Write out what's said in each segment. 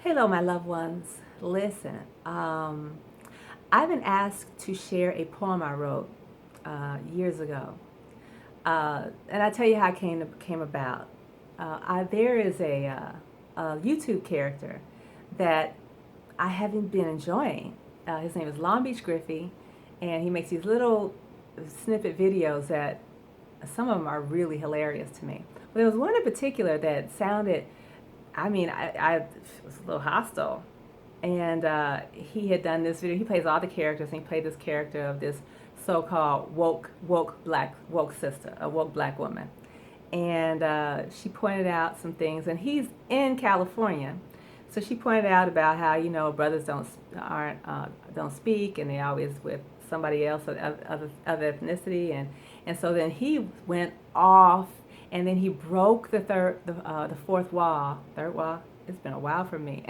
Hello, my loved ones. Listen, I've been asked to share a poem I wrote years ago, and I tell you how it came about. There is a YouTube character that I haven't been enjoying. His name is Long Beach Griffy, and he makes these little snippet videos that some of them are really hilarious to me. But there was one in particular that sounded, I was a little hostile. And he had done this video. He plays all the characters, and he played this character of this so-called woke sister, a woke black woman. And she pointed out some things, and he's in California, so she pointed out about how brothers don't speak, and they always with somebody else of other ethnicity, and so then he went off, and then he broke the fourth wall, third wall. It's been a while for me.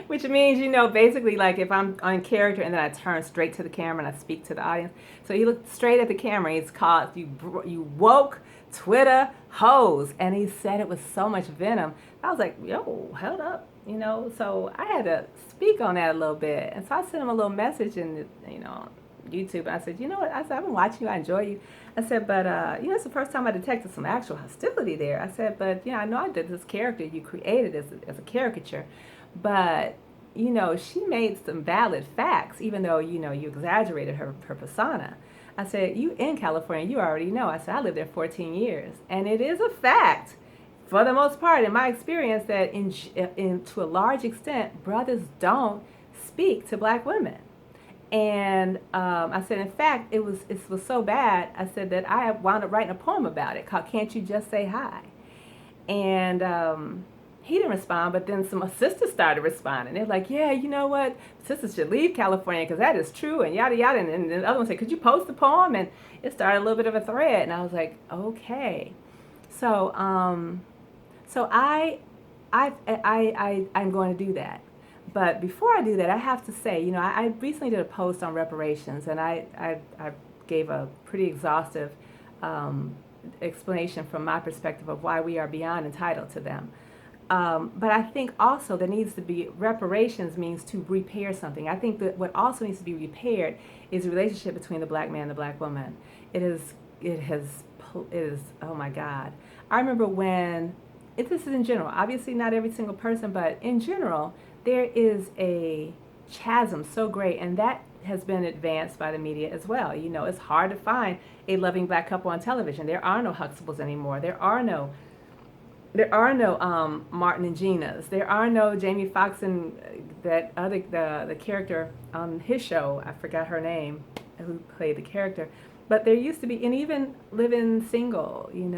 Which means, basically like if I'm on character and then I turn straight to the camera and I speak to the audience. So he looked straight at the camera. He's called, you woke Twitter hoes. And he said it with so much venom. I was like, yo, hold up. So I had to speak on that a little bit. And so I sent him a little message in, YouTube. I said, you know what? I said, I've been watching you. I enjoy you. I said, but, it's the first time I detected some actual hostility there. I said, but, I know I did this character you created as a caricature. But, she made some valid facts, even though, you exaggerated her persona. I said, you in California, you already know. I said, I lived there 14 years. And it is a fact, for the most part, in my experience, that to a large extent, brothers don't speak to black women. And I said, in fact, it was so bad, I said that I wound up writing a poem about it called Can't You Just Say Hi? And he didn't respond, but then some sisters started responding. They're like, yeah, you know what? Sisters should leave California because that is true, and yada, yada. And the other one said, could you post the poem? And it started a little bit of a thread. And I was like, okay. So, I'm going to do that. But before I do that, I have to say, I recently did a post on reparations, and I gave a pretty exhaustive explanation from my perspective of why we are beyond entitled to them. But I think also there needs to be, reparations means to repair something. I think that what also needs to be repaired is the relationship between the black man and the black woman. It is, oh my God. I remember this is in general, obviously not every single person, but in general, there is a chasm so great, and that has been advanced by the media as well. It's hard to find a loving black couple on television. There are no Huxtables anymore. There are no Martin and Gina's. There are no Jamie Foxx and that other the character on his show. I forgot her name, who played the character. But there used to be, and even Living Single. Even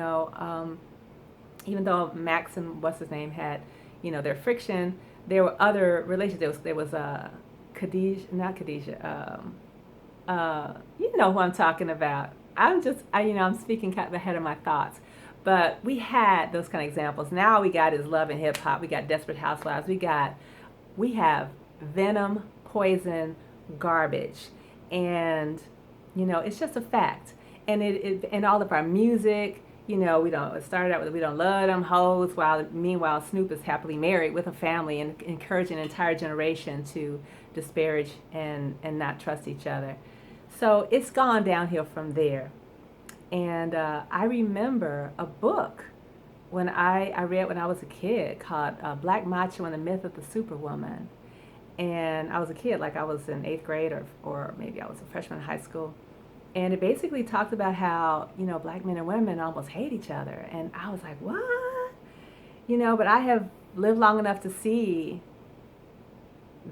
though Max and what's his name had, their friction, there were other relationships. There was Khadijah, not Khadijah. You know who I'm talking about. I'm speaking kind of ahead of my thoughts. But we had those kind of examples. Now we got is Love and Hip Hop. We got Desperate Housewives. We have venom, poison, garbage, and it's just a fact. And and all of our music, it started out with we don't love them hoes, while meanwhile Snoop is happily married with a family and encouraging an entire generation to disparage and not trust each other. So it's gone downhill from there. And I remember a book I read when I was a kid called Black Macho and the Myth of the Superwoman. And I was a kid, like I was in 8th grade or maybe I was a freshman in high school. And it basically talked about how, black men and women almost hate each other. And I was like, what? But I have lived long enough to see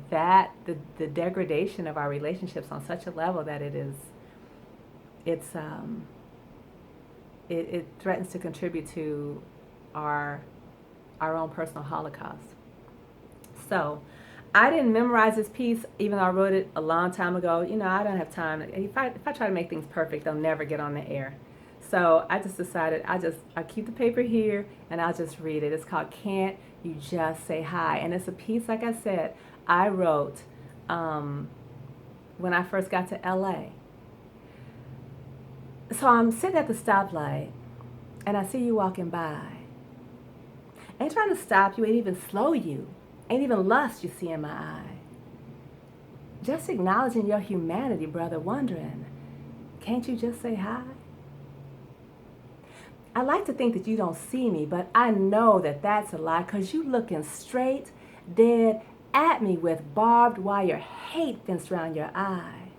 that the degradation of our relationships on such a level that it threatens to contribute to our own personal holocaust. So I didn't memorize this piece, even though I wrote it a long time ago. I don't have time. If I try to make things perfect, they'll never get on the air. So I just decided I keep the paper here and I'll just read it. It's called Can't You Just Say Hi? And it's a piece, like I said, I wrote when I first got to LA. So I'm sitting at the stoplight and I see you walking by. I ain't trying to stop you, ain't even slow you. Ain't even lust you see in my eye. Just acknowledging your humanity, brother, wondering, can't you just say hi? I like to think that you don't see me, but I know that that's a lie, because you looking straight, dead at me with barbed wire hate fenced around your eye.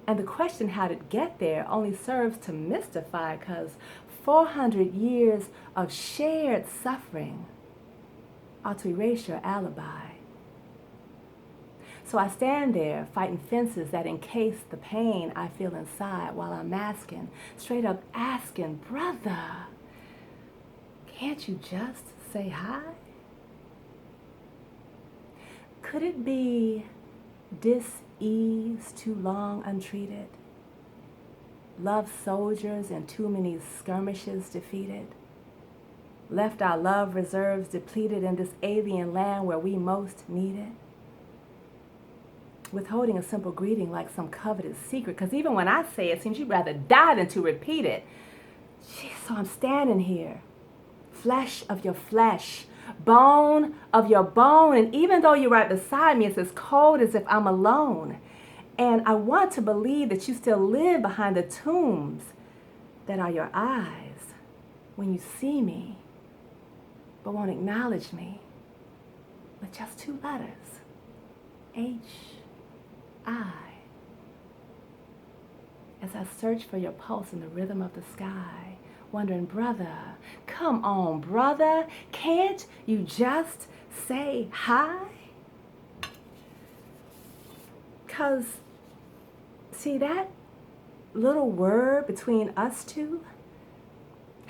And the question how did it get there only serves to mystify, because 400 years of shared suffering ought to erase your alibi. So I stand there fighting fences that encase the pain I feel inside while I'm masking, straight up asking, brother, can't you just say hi? Could it be dis-ease too long untreated? Love soldiers and too many skirmishes defeated? Left our love reserves depleted in this alien land where we most need it? Withholding a simple greeting like some coveted secret, because even when I say it, seems you'd rather die than to repeat it. Jeez, so I'm standing here, flesh of your flesh, bone of your bone, and even though you're right beside me, it's as cold as if I'm alone. And I want to believe that you still live behind the tombs that are your eyes when you see me, but won't acknowledge me with just two letters, H-I. As I search for your pulse in the rhythm of the sky, wondering, brother, come on, brother, can't you just say hi? 'Cause, see, that little word between us two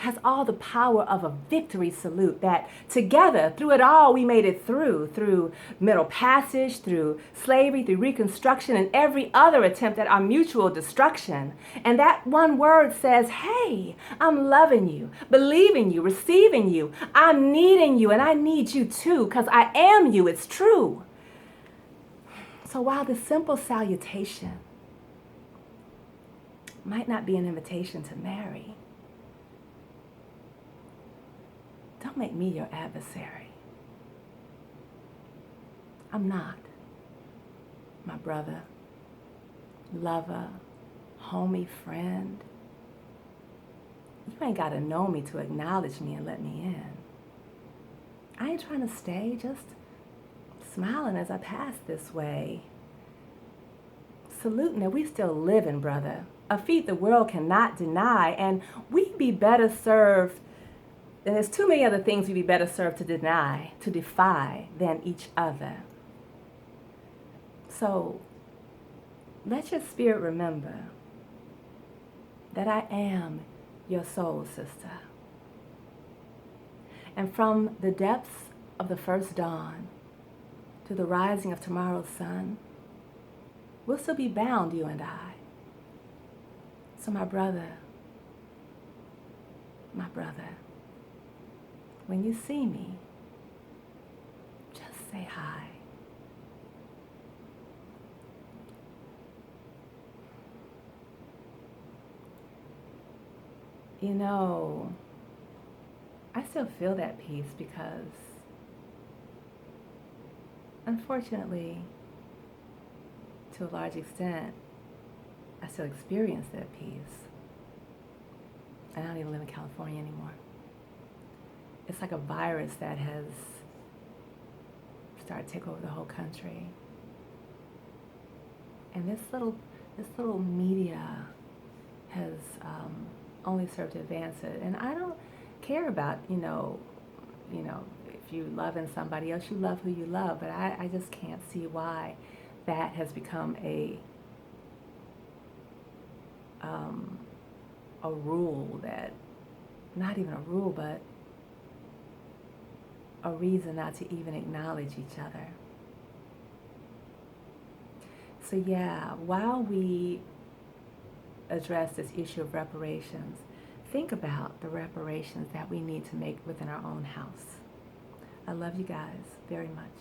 has all the power of a victory salute, that together, through it all, we made it through Middle Passage, through slavery, through Reconstruction, and every other attempt at our mutual destruction. And that one word says, hey, I'm loving you, believing you, receiving you, I'm needing you, and I need you too, because I am you, it's true. So while this simple salutation might not be an invitation to marry, don't make me your adversary. I'm not. My brother, lover, homie, friend. You ain't got to know me to acknowledge me and let me in. I ain't trying to stay, just smiling as I pass this way. Saluting that we still living, brother. A feat the world cannot deny, and we'd be better served. And there's too many other things we'd be better served to deny, to defy, than each other. So let your spirit remember that I am your soul sister. And from the depths of the first dawn to the rising of tomorrow's sun, we'll still be bound, you and I. So my brother, when you see me, just say hi. You know, I still feel that peace because, unfortunately, to a large extent, I still experience that peace. And I don't even live in California anymore. It's like a virus that has started to take over the whole country. And this little media has only served to advance it. And I don't care about, you know, if you love in somebody else, you love who you love. But I just can't see why that has become a rule that, not even a rule, but a reason not to even acknowledge each other. So yeah, while we address this issue of reparations, think about the reparations that we need to make within our own house. I love you guys very much.